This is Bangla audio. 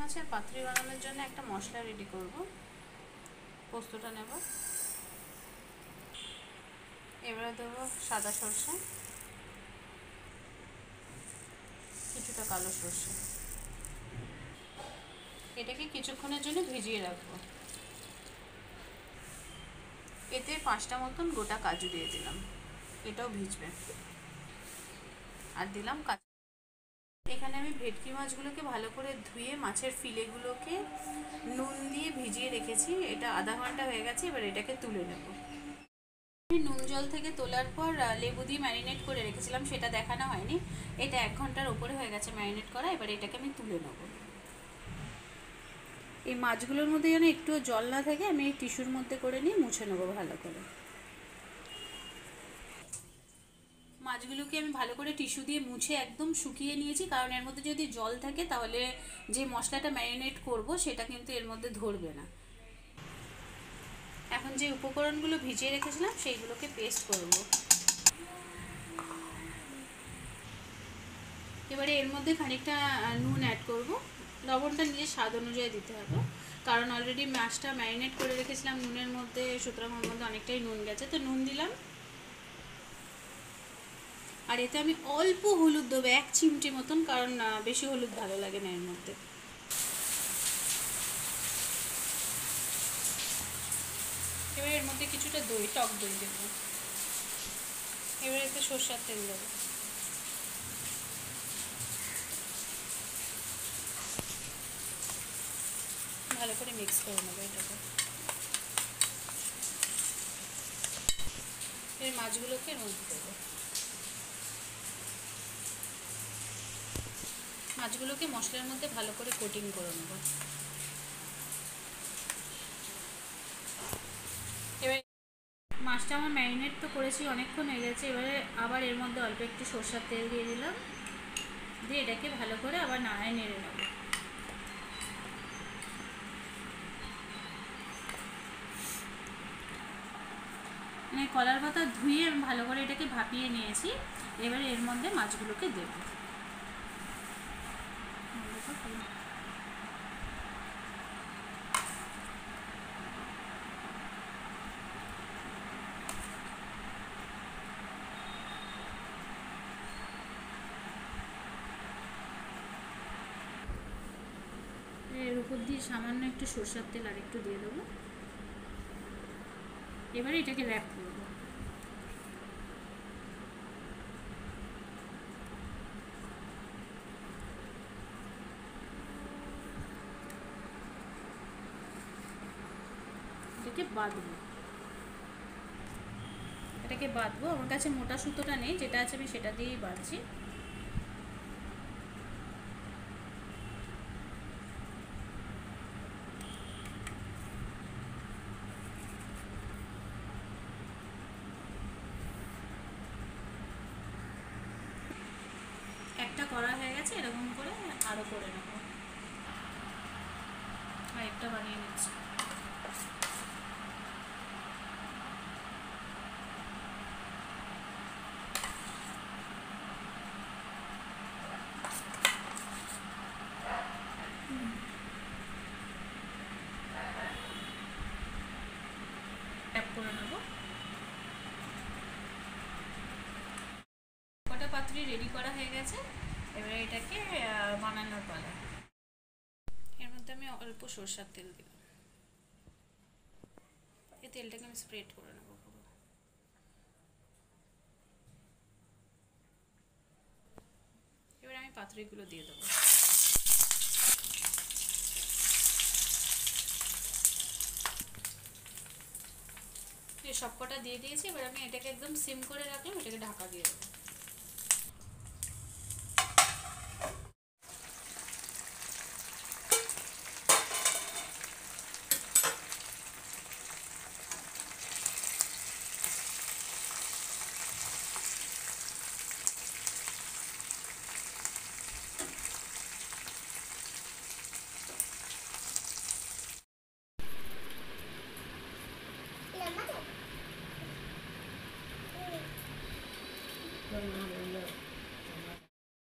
মাছের পাতুরি বানানোর জন্য একটা মশলা রেডি করব। পোস্তটা নেব, এবারে দেবো সাদা সরষে, কিছুটা কালো সরষে। এটাকে কিছুক্ষণের জন্য ভিজিয়ে রাখবো। এতে 5টা মতন গোটা কাজু দিয়ে দিলাম, এটাও ভিজবে। আর দিলাম কাঁচা। এখানে আমি ভেটকি মাছগুলোকে ভালো করে ধুয়ে মাছের ফিলেগুলোকে নুন দিয়ে ভিজিয়ে রেখেছি। এটা আধা ঘন্টা হয়ে গেছে, এবার এটাকে তুলে নেব। নুন জল থেকে তোলার পর লেবু দিয়ে ম্যারিনেট করে রেখেছিলাম, সেটা দেখানো হয়নি। এটা 1 ঘন্টার উপরে হয়ে গেছে ম্যারিনেট করা। এবার এটাকে আমি তুলে নেব। এই মাছগুলোর মধ্যে যেন একটু জল না থাকে, আমি এই টিস্যুর মধ্যে করে নিয়ে মুছে নেবো ভালো করে। মাছগুলোকে আমি ভালো করে টিস্যু দিয়ে মুছে একদম শুকিয়ে নিয়েছি, কারণ এর মধ্যে যদি জল থাকে তাহলে যে মশলাটা ম্যারিনেট করব সেটা কিন্তু এর মধ্যে ধরবে না। এখন যে উপকরণগুলো ভিজিয়ে রেখেছিলাম সেইগুলোকে পেস্ট করব। এবারে এর মধ্যে খানিকটা নুন অ্যাড করব। লবণটা নিজের স্বাদ অনুযায়ী দিতে হবে, কারণ অলরেডি মাছটা ম্যারিনেট করে রেখেছিলাম নুনের মধ্যে, সুতরাং ওর মধ্যে অনেকটাই নুন গেছে, তো নুন দিলাম। আর এতে আমি অল্প হলুদ দেবো, 1 চিমটি মতন, কারণ বেশি হলুদ ভালো লাগে না এর মধ্যে। এবার এর মধ্যে কিছুটা দই, টক দই দেবো। এবার এতে সরষের তেল দেবো। ভালো করে মিক্স করে নেবো এটাকে। এর মাছগুলোকে এর মধ্যে দেবো। মাছগুলোকে মশলার মধ্যে ভালো করে কোটিং করে নেবো। এবার মাছটা আমার ম্যারিনেট তো করেছি, অনেকক্ষণ হয়ে গেছে। এবারে আবার এর মধ্যে অল্প একটু সরষের তেল দিয়ে দিলাম, দিয়ে এটাকে ভালো করে আবার নাড়ায় নেড়ে নেব। মানে কলার পাতা ধুয়ে আমি ভালো করে এটাকে ভাপিয়ে নিয়েছি। এবারে এর মধ্যে মাছগুলোকে দেব। এর উপর দিয়ে সামান্য একটু সরষের তেল আর একটু দিয়ে দেবো। এবারে এটাকে র্যাপ করব। এটাকে বাঁধবো। আমার কাছে মোটা সুতোটা নেই, যেটা আছে আমি সেটা দিয়েই বাঁধছি। একটা করা হয়ে গেছে, এরকম করে আরও করে নেব। আর একটা বানিয়ে নিচ্ছি। ট্যাপ করে নেব। কটা পাতুরি রেডি করা হয়ে গেছে, এবারে এটাকে বানানোর পালা। এর মধ্যে আমি অল্প সরষের তেল দিলাম। এই তেলটাকে আমি স্প্রেড করে নেবো পুরো। এবারে আমি পাতুরিগুলো দিয়ে দেবো। সবকটা দিয়ে দিয়েছি। এবার আমি এটাকে একদম সিম করে রাখলাম, এটাকে ঢাকা দিয়ে দেবো।